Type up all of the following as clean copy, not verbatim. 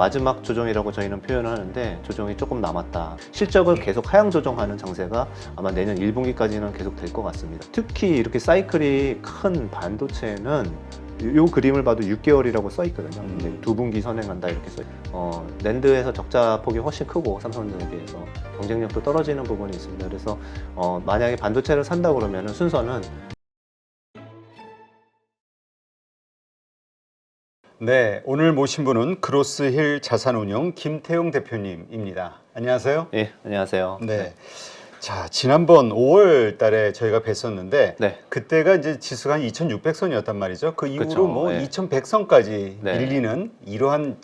마지막 조정이라고 저희는 표현을 하는데 조정이 조금 남았다. 실적을 계속 하향 조정하는 장세가 아마 내년 1분기까지는 계속 될 것 같습니다. 특히 이렇게 사이클이 큰 반도체는 요 그림을 봐도 6개월이라고 써 있거든요. 이제 2분기 선행한다 이렇게 써 있어요. 랜드에서 적자 폭이 훨씬 크고 삼성전자에 비해서 경쟁력도 떨어지는 부분이 있습니다. 그래서 만약에 반도체를 산다 그러면 순서는 네, 오늘 모신 분은 그로스힐 자산운용 김태용 대표님입니다. 안녕하세요. 예, 안녕하세요. 네. 자, 지난번 5월 달에 저희가 뵀었는데 네. 그때가 이제 지수가 한 2,600선이었단 말이죠. 그 이후로 그쵸, 뭐 네. 2,100선까지 네. 밀리는 이러한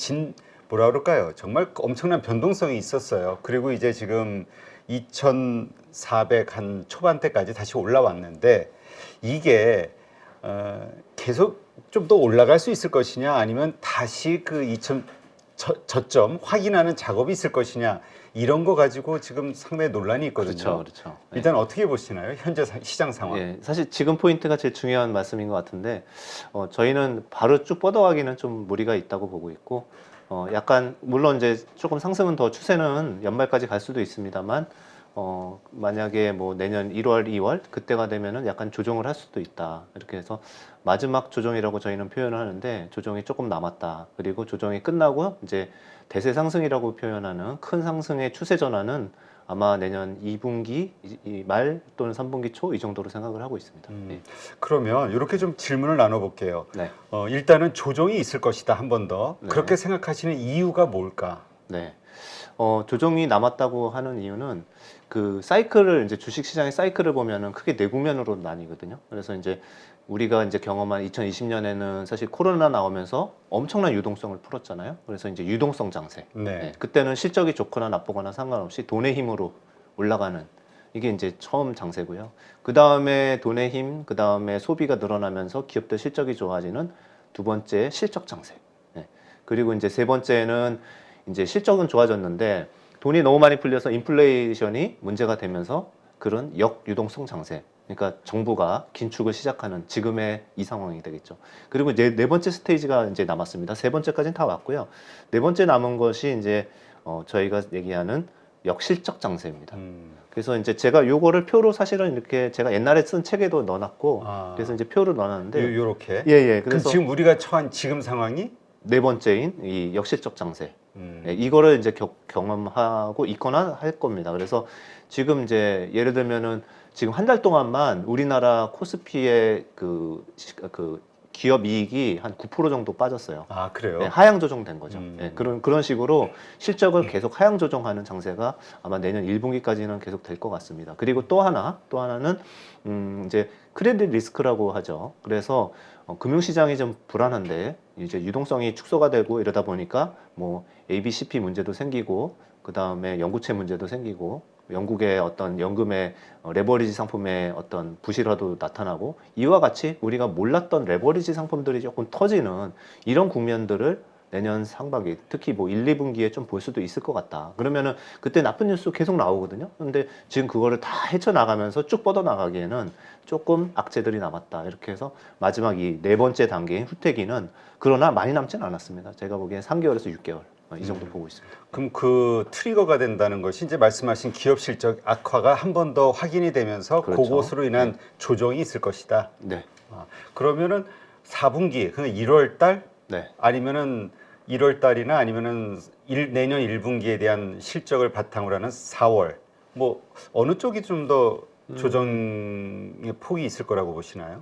뭐라 그럴까요? 정말 엄청난 변동성이 있었어요. 그리고 이제 지금 2,400 한 초반대까지 다시 올라왔는데 이게 계속 좀 더 올라갈 수 있을 것이냐 아니면 다시 그 2,000 저점 확인하는 작업이 있을 것이냐 이런 거 가지고 지금 상당히 논란이 있거든요. 그렇죠. 일단 어떻게 보시나요? 현재 시장 상황. 예, 사실 지금 포인트가 제일 중요한 말씀인 것 같은데 저희는 바로 쭉 뻗어가기는 좀 무리가 있다고 보고 있고 약간 물론 이제 조금 상승은 더 추세는 연말까지 갈 수도 있습니다만 만약에 뭐 내년 1월, 2월 그때가 되면은 약간 조정을 할 수도 있다. 이렇게 해서 마지막 조정이라고 저희는 표현을 하는데 조정이 조금 남았다. 그리고 조정이 끝나고 이제 대세 상승이라고 표현하는 큰 상승의 추세 전환은 아마 내년 2분기 말 또는 3분기 초 이 정도로 생각을 하고 있습니다. 네. 그러면 이렇게 좀 질문을 나눠볼게요. 네. 일단은 조정이 있을 것이다 한 번 더. 네. 그렇게 생각하시는 이유가 뭘까? 네. 조정이 남았다고 하는 이유는 그 사이클을 이제 주식시장의 사이클을 보면은 크게 네 국면으로 나뉘거든요. 그래서 이제 우리가 이제 경험한 2020년에는 사실 코로나 나오면서 엄청난 유동성을 풀었잖아요. 그래서 이제 유동성 장세. 네. 그때는 실적이 좋거나 나쁘거나 상관없이 돈의 힘으로 올라가는 이게 이제 처음 장세고요. 그 다음에 돈의 힘, 그 다음에 소비가 늘어나면서 기업들 실적이 좋아지는 두 번째 실적 장세. 그리고 이제 세 번째는 이제 실적은 좋아졌는데 돈이 너무 많이 풀려서 인플레이션이 문제가 되면서 그런 역유동성 장세. 그러니까 정부가 긴축을 시작하는 지금의 이 상황이 되겠죠. 그리고 이제 네 번째 스테이지가 이제 남았습니다. 세 번째까지는 다 왔고요. 네 번째 남은 것이 이제 저희가 얘기하는 역실적 장세입니다. 그래서 이제 제가 요거를 표로 사실은 이렇게 제가 옛날에 쓴 책에도 넣어놨고 그래서 이제 표를 넣어놨는데 요렇게. 예. 그럼 지금 우리가 처한 지금 상황이 네 번째인 이 역실적 장세. 이거를 이제 경험하고 있거나 할 겁니다. 그래서 지금 이제 예를 들면은 지금 한 달 동안만 우리나라 코스피의 그 기업 이익이 한 9% 정도 빠졌어요. 아, 그래요? 네, 하향 조정된 거죠. 네, 그런 식으로 실적을 계속 하향 조정하는 장세가 아마 내년 1분기까지는 계속 될 것 같습니다. 그리고 또 하나는 이제 크레딧 리스크라고 하죠. 그래서 금융시장이 좀 불안한데 이제 유동성이 축소가 되고 이러다 보니까 뭐 ABCP 문제도 생기고 그 다음에 연구체 문제도 생기고 영국의 어떤 연금의 레버리지 상품의 어떤 부실화도 나타나고 이와 같이 우리가 몰랐던 레버리지 상품들이 조금 터지는 이런 국면들을 내년 상반기 특히 뭐 1, 2분기에 좀 볼 수도 있을 것 같다. 그러면은 그때 나쁜 뉴스 계속 나오거든요. 근데 지금 그거를 다 헤쳐나가면서 쭉 뻗어나가기에는 조금 악재들이 남았다. 이렇게 해서 마지막 이 네 번째 단계인 후퇴기는 그러나 많이 남진 않았습니다. 제가 보기엔 3개월에서 6개월 이 정도 보고 있습니다. 그럼 그 트리거가 된다는 것이 이제 말씀하신 기업 실적 악화가 한 번 더 확인이 되면서 그렇죠. 그것으로 인한 조정이 있을 것이다. 네. 그러면은 4분기, 그 1월 달 네. 아니면은 1월 달이나 아니면은 내년 1분기에 대한 실적을 바탕으로 하는 4월 뭐 어느 쪽이 좀 더 조정의 폭이 있을 거라고 보시나요?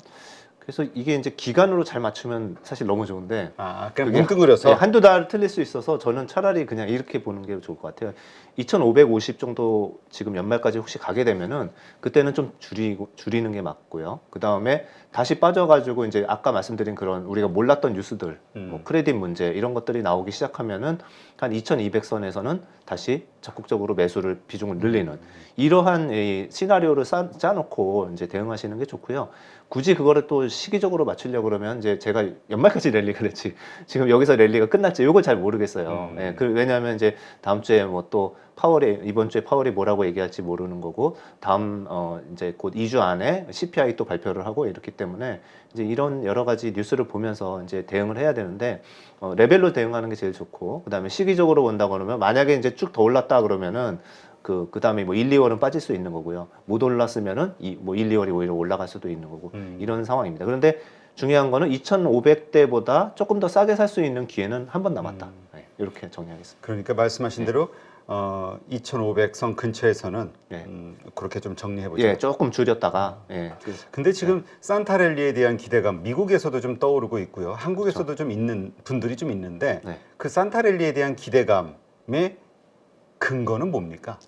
그래서 이게 이제 기간으로 잘 맞추면 사실 너무 좋은데 그냥 그게 뭉뚱그려서 한두 달 틀릴 수 있어서 저는 차라리 그냥 이렇게 보는 게 좋을 것 같아요. 2,550 정도 지금 연말까지 혹시 가게 되면은 그때는 좀 줄이는 게 맞고요. 그 다음에 다시 빠져가지고 이제 아까 말씀드린 그런 우리가 몰랐던 뉴스들, 뭐 크레딧 문제 이런 것들이 나오기 시작하면은 한 2,200선에서는 다시 적극적으로 매수를 비중을 늘리는 이러한 이 시나리오를 짜놓고 이제 대응하시는 게 좋고요. 굳이 그거를 또 시기적으로 맞추려고 그러면 이제 제가 연말까지 랠리가 그랬지 지금 여기서 랠리가 끝날지 이걸 잘 모르겠어요. 예, 왜냐하면 이제 다음 주에 뭐 또 파월이 이번 주에 파월이 뭐라고 얘기할지 모르는 거고 다음 이제 곧 2주 안에 CPI 또 발표를 하고 이렇기 때문에 이제 이런 여러 가지 뉴스를 보면서 이제 대응을 해야 되는데 레벨로 대응하는 게 제일 좋고 그다음에 시기적으로 본다 그러면 만약에 이제 쭉 더 올랐다 그러면은 그 다음에 뭐 1, 2월은 빠질 수 있는 거고요. 못 올랐으면은 뭐 1, 2월이 오히려 올라갈 수도 있는 거고 이런 상황입니다. 그런데 중요한 거는 2,500대보다 조금 더 싸게 살 수 있는 기회는 한 번 남았다. 네, 이렇게 정리하겠습니다. 그러니까 말씀하신 대로 2,500선 근처에서는 네. 그렇게 좀 정리해 보죠. 예, 조금 줄였다가 예. 근데 지금 산타랠리에 대한 기대감 미국에서도 좀 떠오르고 있고요. 한국에서도 좀 있는 분들이 좀 있는데 네. 그 산타랠리에 대한 기대감의 근거는 뭡니까?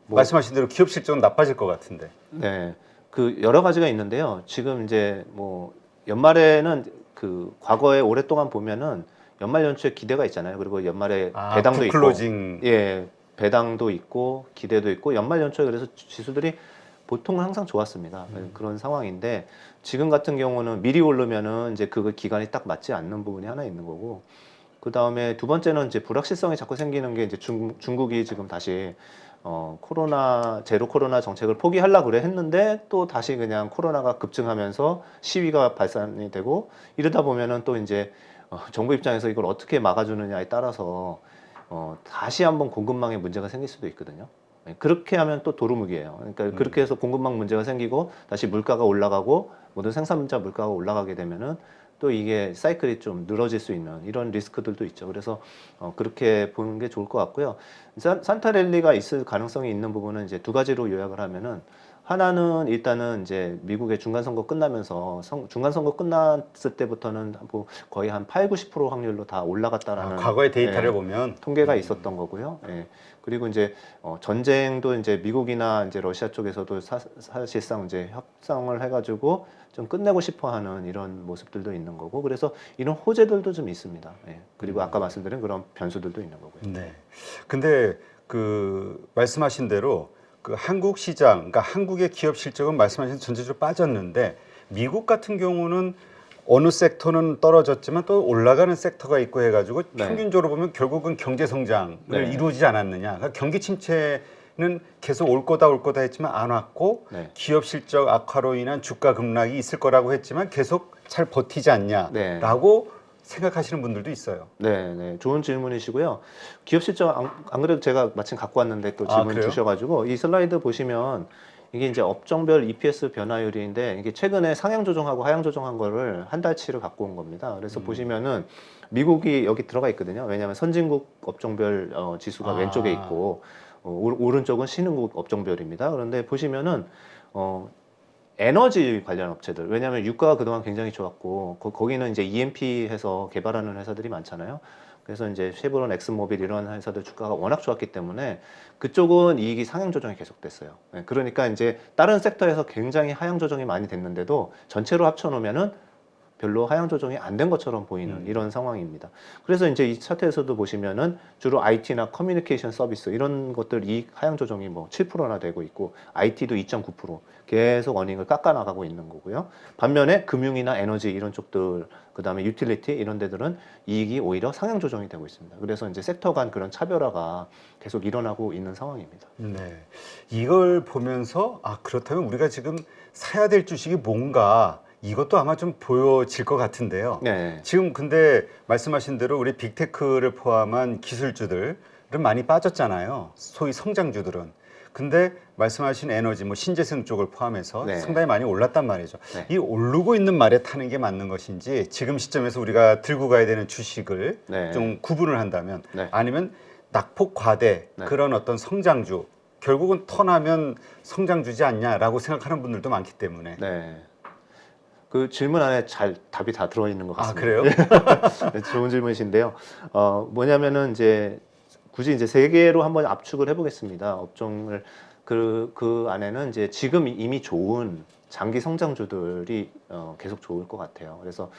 뭐- 말씀하신 대로 기업 실적은 나빠질 것 같은데. 네, 그 여러 가지가 있는데요. 지금 이제 뭐 연말에는 그 과거에 오랫동안 보면은 연말 연초에 기대가 있잖아요. 그리고 연말에 배당도 있고, 클로징. 예, 배당도 있고 기대도 있고 연말 연초에 그래서 지수들이 보통은 항상 좋았습니다. 그런 상황인데 지금 같은 경우는 미리 오르면은 이제 그 기간이 딱 맞지 않는 부분이 하나 있는 거고. 그 다음에 두 번째는 이제 불확실성이 자꾸 생기는 게 이제 중국이 지금 다시 제로 코로나 정책을 포기하려고 그래 했는데 또 다시 그냥 코로나가 급증하면서 시위가 발산이 되고 이러다 보면은 또 이제 정부 입장에서 이걸 어떻게 막아주느냐에 따라서 다시 한번 공급망에 문제가 생길 수도 있거든요. 네, 그렇게 하면 또 도루묵이에요. 그러니까 그렇게 해서 공급망 문제가 생기고 다시 물가가 올라가고 모든 생산자 물가가 올라가게 되면은 또 이게 사이클이 좀 늘어질 수 있는 이런 리스크들도 있죠. 그래서 그렇게 보는 게 좋을 것 같고요. 산타랠리가 있을 가능성이 있는 부분은 이제 두 가지로 요약을 하면은 하나는 일단은 이제 미국의 중간선거 끝나면서 중간선거 끝났을 때부터는 뭐 거의 한 8, 90% 확률로 다 올라갔다라는 과거의 데이터를 예, 보면 통계가 있었던 거고요. 예. 그리고 이제 전쟁도 이제 미국이나 이제 러시아 쪽에서도 사실상 이제 협상을 해가지고 좀 끝내고 싶어하는 이런 모습들도 있는 거고, 그래서 이런 호재들도 좀 있습니다. 예. 그리고 아까 말씀드린 그런 변수들도 있는 거고요. 네. 근데 그 말씀하신 대로 그 한국 시장, 그러니까 한국의 기업 실적은 말씀하신 전체적으로 빠졌는데 미국 같은 경우는 어느 섹터는 떨어졌지만 또 올라가는 섹터가 있고 해가지고 네. 평균적으로 보면 결국은 경제 성장을 네. 이루지 않았느냐. 그러니까 경기 침체는 계속 올 거다 했지만 안 왔고 네. 기업 실적 악화로 인한 주가 급락이 있을 거라고 했지만 계속 잘 버티지 않냐라고 생각하시는 분들도 있어요. 네, 네, 좋은 질문이시고요. 기업 실적 안 그래도 제가 마침 갖고 왔는데 또 질문 그래요? 주셔가지고 이 슬라이드 보시면 이게 이제 업종별 EPS 변화율인데 이게 최근에 상향 조정하고 하향 조정한 거를 한 달치를 갖고 온 겁니다. 그래서 보시면은 미국이 여기 들어가 있거든요. 왜냐하면 선진국 업종별 지수가 왼쪽에 있고 오른쪽은 신흥국 업종별입니다. 그런데 보시면은 에너지 관련 업체들, 왜냐하면 유가가 그동안 굉장히 좋았고 거기는 이제 E&P 해서 개발하는 회사들이 많잖아요. 그래서 이제 쉐보론, 엑스모빌 이런 회사들 주가가 워낙 좋았기 때문에 그쪽은 이익이 상향 조정이 계속됐어요. 네, 그러니까 이제 다른 섹터에서 굉장히 하향 조정이 많이 됐는데도 전체로 합쳐놓으면은 별로 하향 조정이 안 된 것처럼 보이는 이런 상황입니다. 그래서 이제 이 차트에서도 보시면은 주로 IT나 커뮤니케이션 서비스 이런 것들 이익 하향 조정이 뭐 7%나 되고 있고 IT도 2.9% 계속 어닝을 깎아 나가고 있는 거고요. 반면에 금융이나 에너지 이런 쪽들 그다음에 유틸리티 이런 데들은 이익이 오히려 상향 조정이 되고 있습니다. 그래서 이제 섹터 간 그런 차별화가 계속 일어나고 있는 상황입니다. 네. 이걸 보면서 그렇다면 우리가 지금 사야 될 주식이 뭔가 이것도 아마 좀 보여질 것 같은데요. 네. 지금 근데 말씀하신 대로 우리 빅테크를 포함한 기술주들은 많이 빠졌잖아요. 소위 성장주들은. 근데 말씀하신 에너지, 뭐 신재생 쪽을 포함해서 네. 상당히 많이 올랐단 말이죠. 네. 이 오르고 있는 말에 타는 게 맞는 것인지 지금 시점에서 우리가 들고 가야 되는 주식을 네. 좀 구분을 한다면 네. 아니면 낙폭 과대 네. 그런 어떤 성장주 결국은 턴하면 성장주지 않냐라고 생각하는 분들도 많기 때문에 네. 그 질문 안에 잘 답이 다 들어있는 것 같습니다. 그래요? 네, 좋은 질문이신데요. 뭐냐면은 이제 굳이 이제 세 개로 한번 압축을 해보겠습니다. 업종을 그 안에는 이제 지금 이미 좋은 장기 성장주들이 계속 좋을 것 같아요. 그래서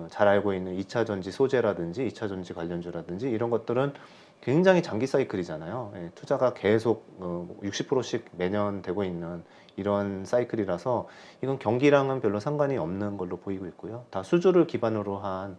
잘 알고 있는 2차 전지 소재라든지 2차 전지 관련주라든지 이런 것들은 굉장히 장기 사이클이잖아요. 예, 투자가 계속 60%씩 매년 되고 있는 이런 사이클이라서 이건 경기랑은 별로 상관이 없는 걸로 보이고 있고요. 다 수주를 기반으로 한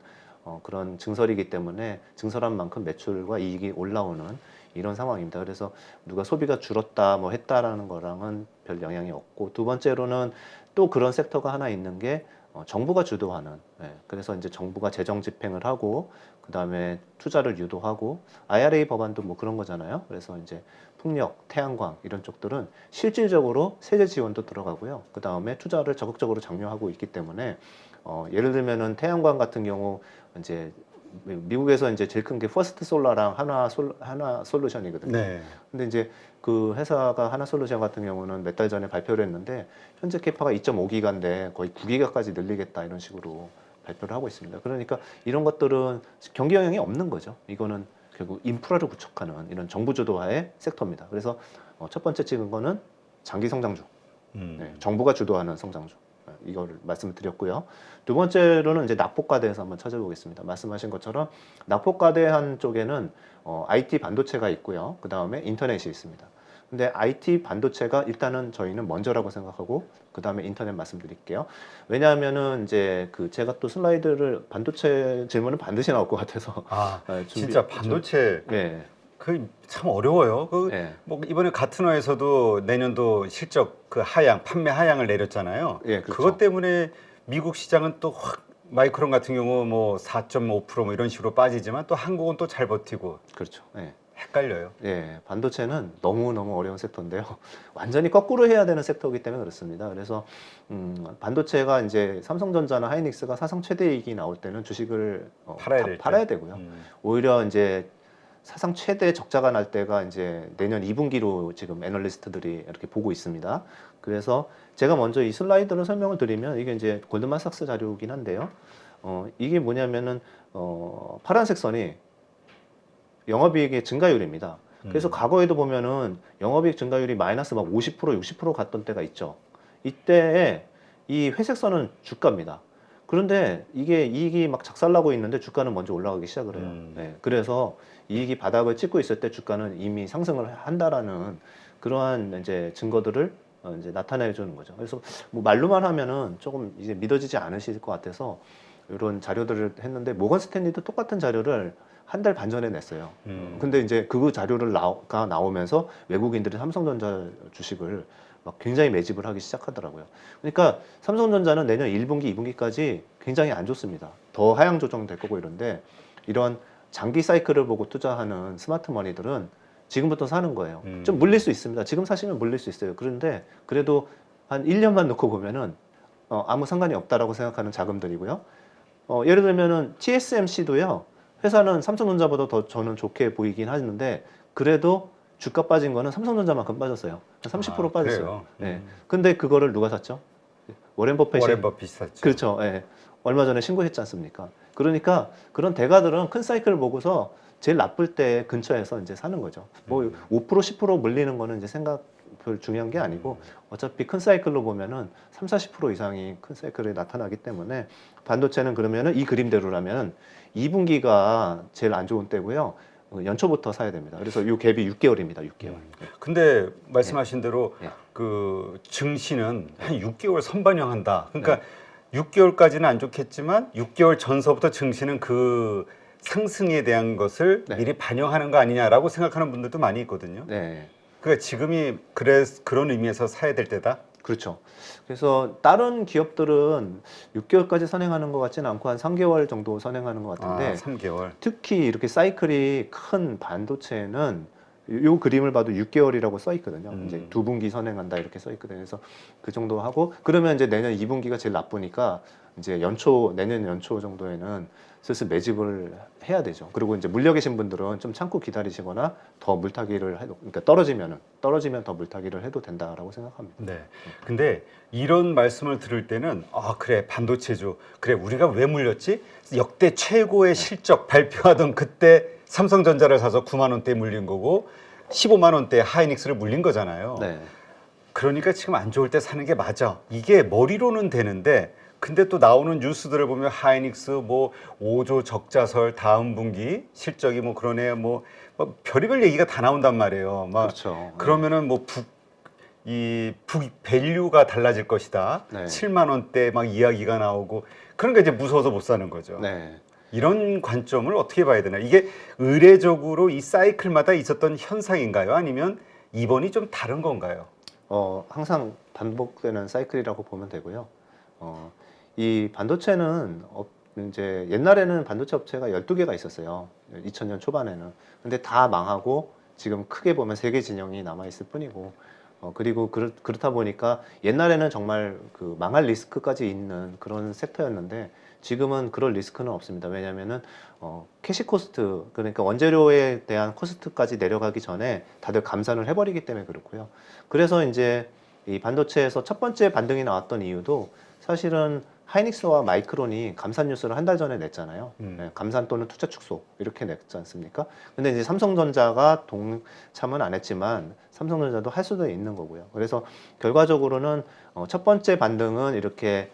그런 증설이기 때문에 증설한 만큼 매출과 이익이 올라오는 이런 상황입니다. 그래서 누가 소비가 줄었다 뭐 했다라는 거랑은 별 영향이 없고, 두 번째로는 또 그런 섹터가 하나 있는 게 정부가 주도하는, 그래서 이제 정부가 재정 집행을 하고 그 다음에 투자를 유도하고, IRA 법안도 뭐 그런 거잖아요. 그래서 이제 풍력, 태양광 이런 쪽들은 실질적으로 세제 지원도 들어가고요. 그 다음에 투자를 적극적으로 장려하고 있기 때문에 예를 들면은 태양광 같은 경우 이제 미국에서 이제 제일 큰 게 퍼스트 솔라랑 하나 솔루션이거든요. 네. 근데 이제 그 회사가 하나솔루션 같은 경우는 몇 달 전에 발표를 했는데 현재 캐파가 2.5기가인데 거의 9기가까지 늘리겠다 이런 식으로 발표를 하고 있습니다. 그러니까 이런 것들은 경기 영향이 없는 거죠. 이거는 결국 인프라를 구축하는 이런 정부 주도화의 섹터입니다. 그래서 첫 번째 찍은 거는 장기 성장주, 정부가 주도하는 성장주. 이거를 말씀을 드렸고요. 두 번째로는 이제 낙폭과대에서 한번 찾아보겠습니다. 말씀하신 것처럼 낙폭과대한 쪽에는 IT 반도체가 있고요. 그 다음에 인터넷이 있습니다. 근데 IT 반도체가 일단은 저희는 먼저라고 생각하고 그 다음에 인터넷 말씀드릴게요. 왜냐하면은 이제 그 제가 또 슬라이드를 반도체 질문은 반드시 나올 것 같아서 진짜 반도체 네. 그 참 어려워요. 네. 뭐 이번에 가트너에서도 내년도 실적 그 판매 하향을 내렸잖아요. 예, 그렇죠. 그것 때문에 미국 시장은 또 확 마이크론 같은 경우 뭐 4.5% 뭐 이런 식으로 빠지지만 또 한국은 또 잘 버티고. 그렇죠. 네. 헷갈려요. 예, 반도체는 너무너무 어려운 sek터인데요. 완전히 거꾸로 해야 되는 섹터이기 때문에 그렇습니다. 그래서 반도체가 이제 삼성전자나 하이닉스가 사상 최대이익이 나올 때는 주식을 팔아야 되고요. 오히려 이제 사상 최대 적자가 날 때가 이제 내년 2분기로 지금 애널리스트들이 이렇게 보고 있습니다. 그래서 제가 먼저 이 슬라이드를 설명을 드리면 이게 이제 골드만삭스 자료이긴 한데요. 이게 뭐냐면은 파란색 선이 영업이익의 증가율입니다. 그래서 과거에도 보면은 영업이익 증가율이 마이너스 막 50%, 60% 갔던 때가 있죠. 이때에 이 회색 선은 주가입니다. 그런데 이게 이익이 막 작살나고 있는데 주가는 먼저 올라가기 시작을 해요. 네, 그래서 이익이 바닥을 찍고 있을 때 주가는 이미 상승을 한다라는 그러한 이제 증거들을 이제 나타내 주는 거죠. 그래서 뭐 말로만 하면은 조금 이제 믿어지지 않으실 것 같아서 이런 자료들을 했는데 모건 스탠리도 똑같은 자료를 한 달 반 전에 냈어요. 근데 이제 그 자료를 나오면서 외국인들이 삼성전자 주식을 막 굉장히 매집을 하기 시작하더라고요. 그러니까 삼성전자는 내년 1분기, 2분기까지 굉장히 안 좋습니다. 더 하향 조정될 거고 이런데 이런 장기 사이클을 보고 투자하는 스마트 머니들은 지금부터 사는 거예요. 좀 물릴 수 있습니다. 지금 사시면 물릴 수 있어요. 그런데 그래도 한 1년만 놓고 보면은 아무 상관이 없다라고 생각하는 자금들이고요. 예를 들면은 TSMC도요. 회사는 삼성전자보다 더 저는 좋게 보이긴 하는데 그래도 주가 빠진 거는 삼성전자만큼 빠졌어요. 한 30% 빠졌어요. 네. 근데 그거를 누가 샀죠? 워렌 버핏이 샀죠. 그렇죠. 예. 얼마 전에 신고했지 않습니까? 그러니까 그런 대가들은 큰 사이클을 보고서 제일 나쁠 때 근처에서 이제 사는 거죠. 뭐 5% 10% 물리는 거는 이제 생각 별 중요한 게 아니고 어차피 큰 사이클로 보면은 3, 40% 이상이 큰 사이클에 나타나기 때문에 반도체는 그러면은 이 그림대로라면 2분기가 제일 안 좋은 때고요. 연초부터 사야 됩니다. 그래서 이 갭이 6개월입니다. 6개월. 근데 말씀하신 대로 그 증시는 한 6개월 선반영한다. 그러니까 6개월까지는 안 좋겠지만 6개월 전서부터 증시는 그 상승에 대한 것을 미리 반영하는 거 아니냐라고 생각하는 분들도 많이 있거든요. 네. 그러니까 지금이 그런 의미에서 사야 될 때다. 그렇죠. 그래서 다른 기업들은 6개월까지 선행하는 것 같지는 않고 한 3개월 정도 선행하는 것 같은데 3개월. 특히 이렇게 사이클이 큰 반도체는 요 그림을 봐도 6개월이라고 써 있거든요. 이제 2분기 선행한다 이렇게 써 있거든요. 그래서 그 정도 하고 그러면 이제 내년 2분기가 제일 나쁘니까 이제 내년 연초 정도에는 슬슬 매집을 해야 되죠. 그리고 이제 물려 계신 분들은 좀 참고 기다리시거나 더 물타기를 해도, 그러니까 떨어지면 더 물타기를 해도 된다라고 생각합니다. 네. 근데 이런 말씀을 들을 때는 그래 반도체주 그래 우리가 왜 물렸지? 역대 최고의 실적 발표하던 그때 삼성전자를 사서 9만 원대에 물린 거고 15만 원대에 하이닉스를 물린 거잖아요. 네. 그러니까 지금 안 좋을 때 사는 게 맞아. 이게 머리로는 되는데 근데 또 나오는 뉴스들을 보면 하이닉스 뭐 5조 적자설 다음 분기 실적이 뭐 그러네 뭐 별의별 얘기가 다 나온단 말이에요. 막 그렇죠. 그러면은 뭐 북 밸류가 달라질 것이다. 네. 7만 원대 막 이야기가 나오고 그러니까 이제 무서워서 못 사는 거죠. 네. 이런 관점을 어떻게 봐야 되나? 이게 의례적으로 이 사이클마다 있었던 현상인가요? 아니면 이번이 좀 다른 건가요? 항상 반복되는 사이클이라고 보면 되고요. 이 반도체는 이제 옛날에는 반도체 업체가 12개가 있었어요. 2000년 초반에는. 근데 다 망하고 지금 크게 보면 3개 진영이 남아 있을 뿐이고, 그리고 그렇다 보니까 옛날에는 정말 그 망할 리스크까지 있는 그런 섹터였는데 지금은 그럴 리스크는 없습니다. 왜냐면은 캐시 코스트, 그러니까 원재료에 대한 코스트까지 내려가기 전에 다들 감산을 해버리기 때문에 그렇고요. 그래서 이제 이 반도체에서 첫 번째 반등이 나왔던 이유도 사실은 하이닉스와 마이크론이 감산 뉴스를 한 달 전에 냈잖아요. 네, 감산 또는 투자 축소 이렇게 냈지 않습니까? 근데 이제 삼성전자가 동참은 안 했지만 삼성전자도 할 수도 있는 거고요. 그래서 결과적으로는 첫 번째 반등은 이렇게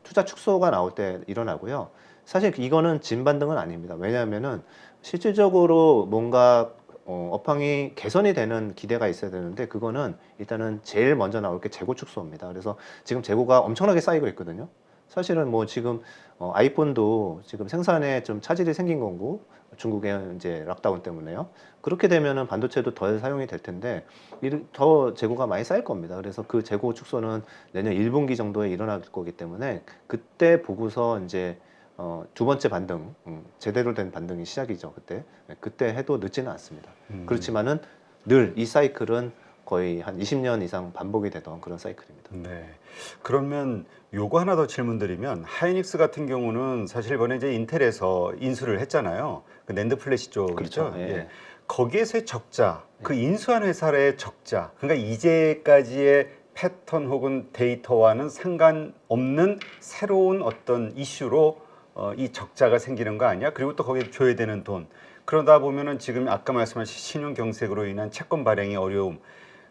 투자 축소가 나올 때 일어나고요. 사실 이거는 진 반등은 아닙니다. 왜냐하면은 실질적으로 뭔가 업황이 개선이 되는 기대가 있어야 되는데 그거는 일단은 제일 먼저 나올 게 재고 축소입니다. 그래서 지금 재고가 엄청나게 쌓이고 있거든요. 사실은 뭐 지금 아이폰도 지금 생산에 좀 차질이 생긴 거고 중국의 이제 락다운 때문에요. 그렇게 되면은 반도체도 덜 사용이 될 텐데 더 재고가 많이 쌓일 겁니다. 그래서 그 재고 축소는 내년 1분기 정도에 일어날 거기 때문에 그때 보고서 이제 두 번째 반등, 제대로 된 반등이 시작이죠. 그때 해도 늦지는 않습니다. 그렇지만은 늘 이 사이클은 거의 한 20년 이상 반복이 되던 그런 사이클입니다. 네. 그러면 요거 하나 더 질문드리면 하이닉스 같은 경우는 사실 이번에 이제 인텔에서 인수를 했잖아요. 그 낸드 플래시 쪽이죠. 그렇죠. 예. 예. 거기에서의 적자, 그 인수한 회사의 적자, 그러니까 이제까지의 패턴 혹은 데이터와는 상관없는 새로운 어떤 이슈로 이 적자가 생기는 거 아니야? 그리고 또 거기에 줘야 되는 돈. 그러다 보면은 지금 아까 말씀하신 신용 경색으로 인한 채권 발행의 어려움,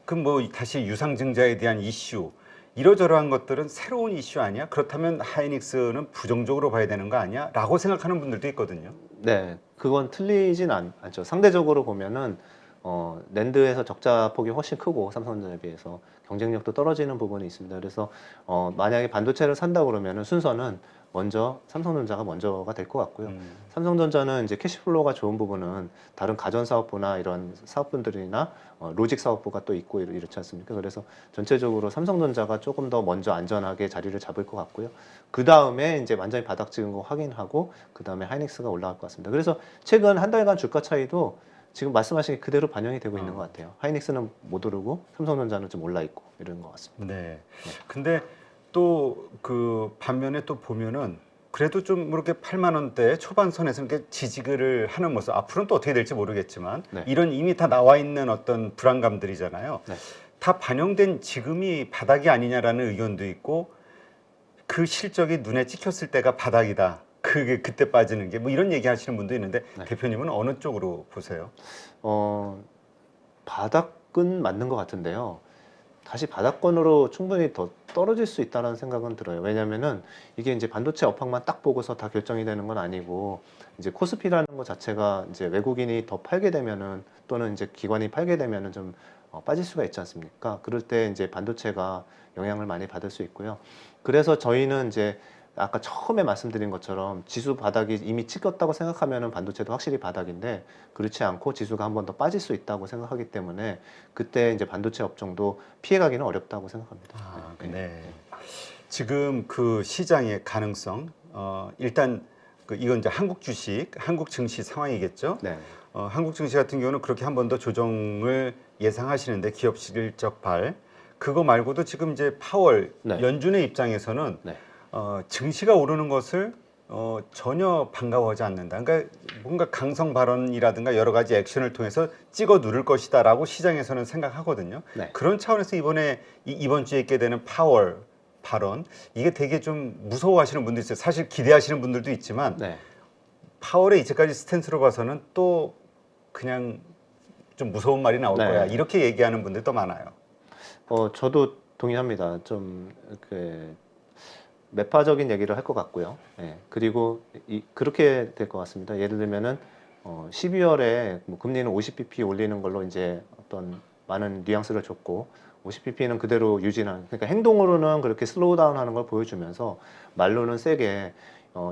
그 뭐 다시 유상증자에 대한 이슈, 이러저러한 것들은 새로운 이슈 아니야? 그렇다면 하이닉스는 부정적으로 봐야 되는 거 아니야? 라고 생각하는 분들도 있거든요. 네, 그건 틀리진 않죠. 상대적으로 보면은 낸드에서 적자 폭이 훨씬 크고 삼성전자에 비해서 경쟁력도 떨어지는 부분이 있습니다. 그래서 만약에 반도체를 산다 그러면은 순서는 먼저 삼성전자가 먼저가 될 것 같고요. 삼성전자는 이제 캐시플로우가 좋은 부분은 다른 가전 사업부나 이런 사업분들이나 로직 사업부가 또 있고 이렇지 않습니까? 그래서 전체적으로 삼성전자가 조금 더 먼저 안전하게 자리를 잡을 것 같고요. 그 다음에 이제 완전히 바닥 찍은 거 확인하고 그 다음에 하이닉스가 올라갈 것 같습니다. 그래서 최근 한 달간 주가 차이도 지금 말씀하신 게 그대로 반영이 되고 있는 것 같아요. 하이닉스는 못 오르고 삼성전자는 좀 올라 있고 이런 것 같습니다. 네. 근데 또 그 반면에 또 보면은 그래도 좀 이렇게 8만 원대 초반선에서 이렇게 지지를 하는 모습, 앞으로는 또 어떻게 될지 모르겠지만 네. 이런 이미 다 나와 있는 어떤 불안감들이잖아요. 네. 다 반영된 지금이 바닥이 아니냐라는 의견도 있고 그 실적이 눈에 찍혔을 때가 바닥이다. 그게 그때 빠지는 게 뭐 이런 얘기 하시는 분도 있는데 네. 대표님은 어느 쪽으로 보세요? 바닥은 맞는 것 같은데요. 다시 바닥권으로 충분히 더 떨어질 수 있다는 생각은 들어요. 왜냐면은 이게 이제 반도체 업황만 딱 보고서 다 결정이 되는 건 아니고 이제 코스피라는 것 자체가 이제 외국인이 더 팔게 되면은 또는 이제 기관이 팔게 되면은 좀 빠질 수가 있지 않습니까? 그럴 때 이제 반도체가 영향을 많이 받을 수 있고요. 그래서 저희는 이제 아까 처음에 말씀드린 것처럼 지수 바닥이 이미 찍혔다고 생각하면은 반도체도 확실히 바닥인데 그렇지 않고 지수가 한 번 더 빠질 수 있다고 생각하기 때문에 그때 이제 반도체 업종도 피해가기는 어렵다고 생각합니다. 네. 지금 그 시장의 가능성, 일단 이건 이제 한국 주식, 한국 증시 상황이겠죠. 네. 한국 증시 같은 경우는 그렇게 한 번 더 조정을 예상하시는데 기업 실적 발 그거 말고도 지금 이제 파월 네. 연준의 입장에서는 네. 증시가 오르는 것을 전혀 반가워하지 않는다. 그러니까 뭔가 강성 발언이라든가 여러 가지 액션을 통해서 찍어 누를 것이다라고 시장에서는 생각하거든요. 네. 그런 차원에서 이번 주에 있게 되는 파월 발언 이게 되게 좀 무서워하시는 분도 있어요. 사실 기대하시는 분들도 있지만 네. 파월의 이제까지 스탠스로 봐서는 또 그냥 좀 무서운 말이 나올 네. 거야. 이렇게 얘기하는 분들도 많아요. 저도 동의합니다. 좀 그 매파적인 얘기를 할 것 같고요. 예. 그리고 그렇게 될 것 같습니다. 예를 들면은 12월에 뭐 금리는 50bp 올리는 걸로 이제 어떤 많은 뉘앙스를 줬고 50bp는 그대로 유지하는, 그러니까 행동으로는 그렇게 슬로우 다운 하는 걸 보여주면서 말로는 세게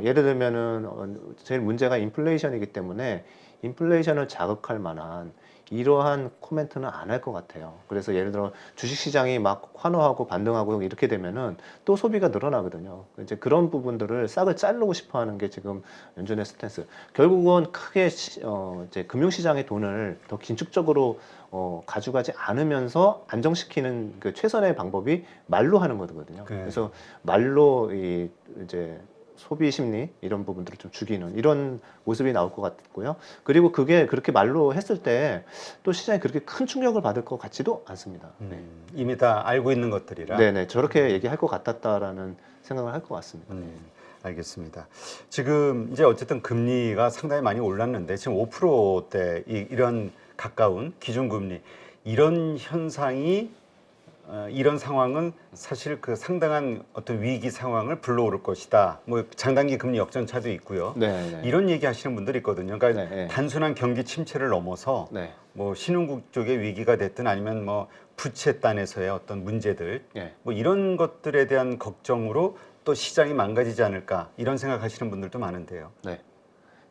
예를 들면은 제일 문제가 인플레이션이기 때문에 인플레이션을 자극할 만한 이러한 코멘트는 안 할 것 같아요. 그래서 예를 들어 주식시장이 막 환호하고 반등하고 이렇게 되면은 또 소비가 늘어나거든요. 이제 그런 부분들을 싹을 자르고 싶어 하는 게 지금 연준의 스탠스. 결국은 크게 이제 금융시장의 돈을 더 긴축적으로 가져가지 않으면서 안정시키는 그 최선의 방법이 말로 하는 거거든요. 네. 그래서 말로 이제 소비 심리 이런 부분들을 좀 죽이는 이런 모습이 나올 것 같고요. 그리고 그게 그렇게 말로 했을 때 또 시장이 그렇게 큰 충격을 받을 것 같지도 않습니다. 네. 이미 다 알고 있는 것들이라. 네네, 저렇게 얘기할 것 같았다라는 생각을 할 것 같습니다. 알겠습니다. 지금 이제 어쨌든 금리가 상당히 많이 올랐는데 지금 5%대 이런 가까운 기준금리 이런 현상이 이런 상황은 사실 그 상당한 어떤 위기 상황을 불러오를 것이다. 뭐 장단기 금리 역전차도 있고요. 네. 이런 얘기 하시는 분들이 있거든요. 그러니까 네. 단순한 경기 침체를 넘어서 네. 뭐 신흥국 쪽의 위기가 됐든 아니면 뭐 부채단에서의 어떤 문제들 네. 뭐 이런 것들에 대한 걱정으로 또 시장이 망가지지 않을까 이런 생각하시는 분들도 많은데요. 네.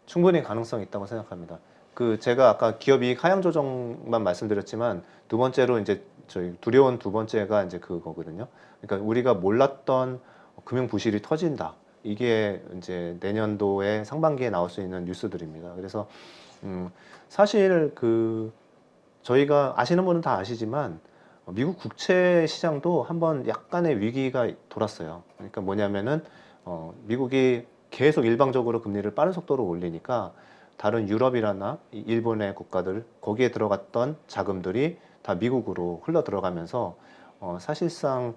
충분히 가능성이 있다고 생각합니다. 제가 아까 기업이익 하향 조정만 말씀드렸지만 두 번째로 이제 저희 두려운 두 번째가 이제 그거거든요. 그러니까 우리가 몰랐던 금융 부실이 터진다. 이게 이제 내년도에 상반기에 나올 수 있는 뉴스들입니다. 그래서 사실 저희가 아시는 분은 다 아시지만 미국 국채 시장도 한번 약간의 위기가 돌았어요. 그러니까 뭐냐면은 미국이 계속 일방적으로 금리를 빠른 속도로 올리니까 다른 유럽이라나 일본의 국가들 거기에 들어갔던 자금들이 다 미국으로 흘러 들어가면서 사실상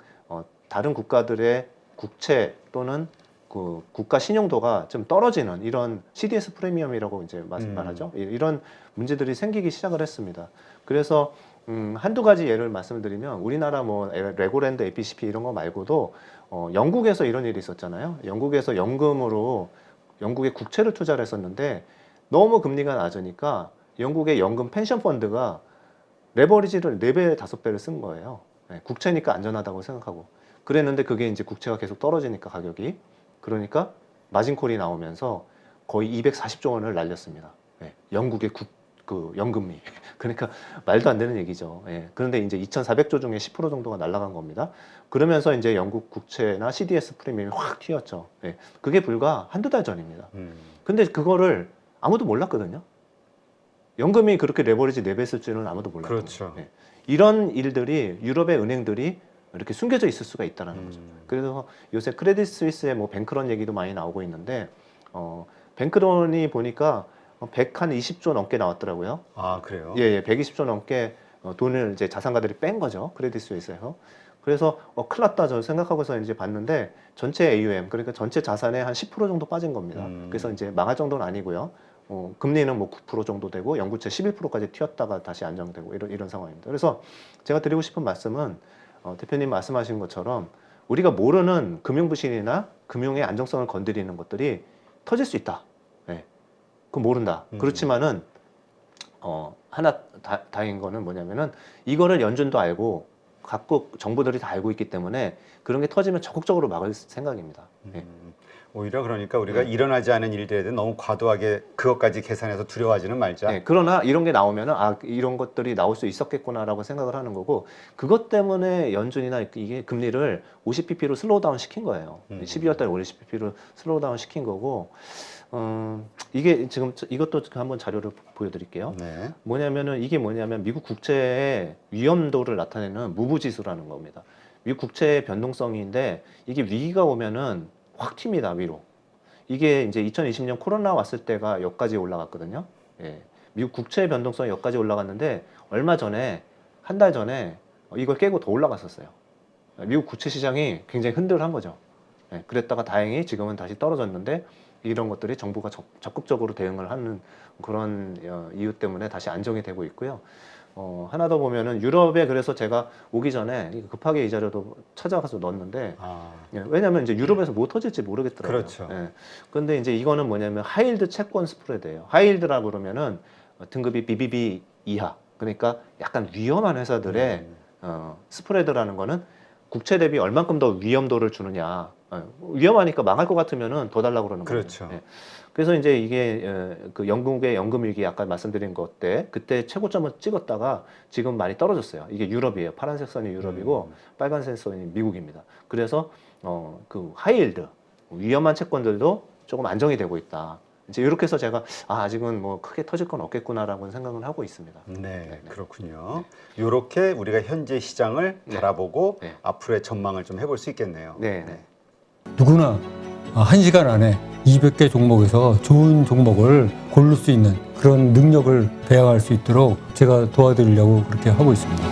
다른 국가들의 국채 또는 그 국가 신용도가 좀 떨어지는 이런 CDS 프리미엄이라고 이제 말하죠. 이런 문제들이 생기기 시작을 했습니다. 그래서 한두 가지 예를 말씀드리면 우리나라 뭐 레고랜드, APCP 이런 거 말고도 영국에서 이런 일이 있었잖아요. 영국에서 영국의 국채를 투자를 했었는데 너무 금리가 낮으니까 영국의 연금 펜션 펀드가 레버리지를 4배, 5배를 쓴 거예요. 네, 국채니까 안전하다고 생각하고. 그랬는데 그게 이제 국채가 계속 떨어지니까 가격이. 그러니까 마진콜이 나오면서 거의 240조 원을 날렸습니다. 네, 영국의 연금리. 그러니까 말도 안 되는 얘기죠. 예. 그런데 이제 2,400조 중에 10% 정도가 날아간 겁니다. 그러면서 이제 영국 국채나 CDS 프리미엄이 확 튀었죠. 예. 그게 불과 한두 달 전입니다. 근데 그거를 아무도 몰랐거든요. 연금이 그렇게 레버리지 4배 쓸 줄은 아무도 몰랐던 그렇죠. 거죠. 예. 이런 일들이 유럽의 은행들이 이렇게 숨겨져 있을 수가 있다는 거죠. 그래서 요새 크레딧 스위스의 뭐 뱅크런 얘기도 많이 나오고 있는데 뱅크런이 보니까 120조 넘게 나왔더라고요. 아, 그래요? 예, 120조 넘게 돈을 이제 자산가들이 뺀 거죠. 크레딧 스위스에서. 그래서 큰일 났다 저 생각하고서 이제 봤는데 전체 AUM 그러니까 전체 자산의 한 10% 정도 빠진 겁니다. 그래서 이제 망할 정도는 아니고요. 금리는 뭐 9% 정도 되고 영구채 11%까지 튀었다가 다시 안정되고 이런 상황입니다. 그래서 제가 드리고 싶은 말씀은 대표님 말씀하신 것처럼 우리가 모르는 금융부실이나 금융의 안정성을 건드리는 것들이 터질 수 있다. 네. 그거 모른다. 그렇지만은 하나 다행인 거는 뭐냐면은 이거를 연준도 알고 각국 정부들이 다 알고 있기 때문에 그런 게 터지면 적극적으로 막을 생각입니다. 네. 오히려 그러니까 우리가 일어나지 않은 일들에 대해 너무 과도하게 그것까지 계산해서 두려워하지는 말자. 네, 그러나 이런 게 나오면은 이런 것들이 나올 수 있었겠구나라고 생각을 하는 거고 그것 때문에 연준이나 이게 금리를 50pp로 슬로우 다운 시킨 거예요. 12월 달에 50pp로 슬로우 다운 시킨 거고 이게 지금 이것도 한번 자료를 보여드릴게요. 네. 이게 뭐냐면 미국 국채의 위험도를 나타내는 무브지수라는 겁니다. 미국 국채의 변동성인데 이게 위기가 오면은 확 튑니다 위로. 이게 이제 2020년 코로나 왔을 때가 여기까지 올라갔거든요. 예. 미국 국채의 변동성이 여기까지 올라갔는데 얼마 전에 한 달 전에 이걸 깨고 더 올라갔었어요. 미국 국채 시장이 굉장히 흔들한 거죠. 예. 그랬다가 다행히 지금은 다시 떨어졌는데 이런 것들이 정부가 적극적으로 대응을 하는 그런 이유 때문에 다시 안정이 되고 있고요. 하나 더 보면은 유럽에 그래서 제가 오기 전에 급하게 이 자료도 찾아가서 넣었는데 예, 왜냐하면 이제 유럽에서 뭐 터질지 모르겠더라고요. 그렇죠. 예. 근데 이제 이거는 뭐냐면 하이힐드 채권 스프레드예요. 하이힐드라 그러면은 등급이 BBB 이하, 그러니까 약간 위험한 회사들의 스프레드라는 거는 국채 대비 얼만큼 더 위험도를 주느냐. 위험하니까 망할 것 같으면은 더 달라고 그러는 거예요. 그렇죠. 예. 그래서 이제 이게 그 영국의 연금위기 아까 말씀드린 것 때 그때 최고점을 찍었다가 지금 많이 떨어졌어요. 이게 유럽이에요. 파란색 선이 유럽이고 빨간색 선이 미국입니다. 그래서 그 하이힐드 위험한 채권들도 조금 안정이 되고 있다. 이제 이렇게 해서 제가 아직은 뭐 크게 터질 건 없겠구나라고 생각을 하고 있습니다. 네, 그렇군요. 이렇게 우리가 현재 시장을 바라보고 네. 앞으로의 전망을 좀 해볼 수 있겠네요. 네, 네. 누구나 1시간 안에 200개 종목에서 좋은 종목을 고를 수 있는 그런 능력을 배양할 수 있도록 제가 도와드리려고 그렇게 하고 있습니다.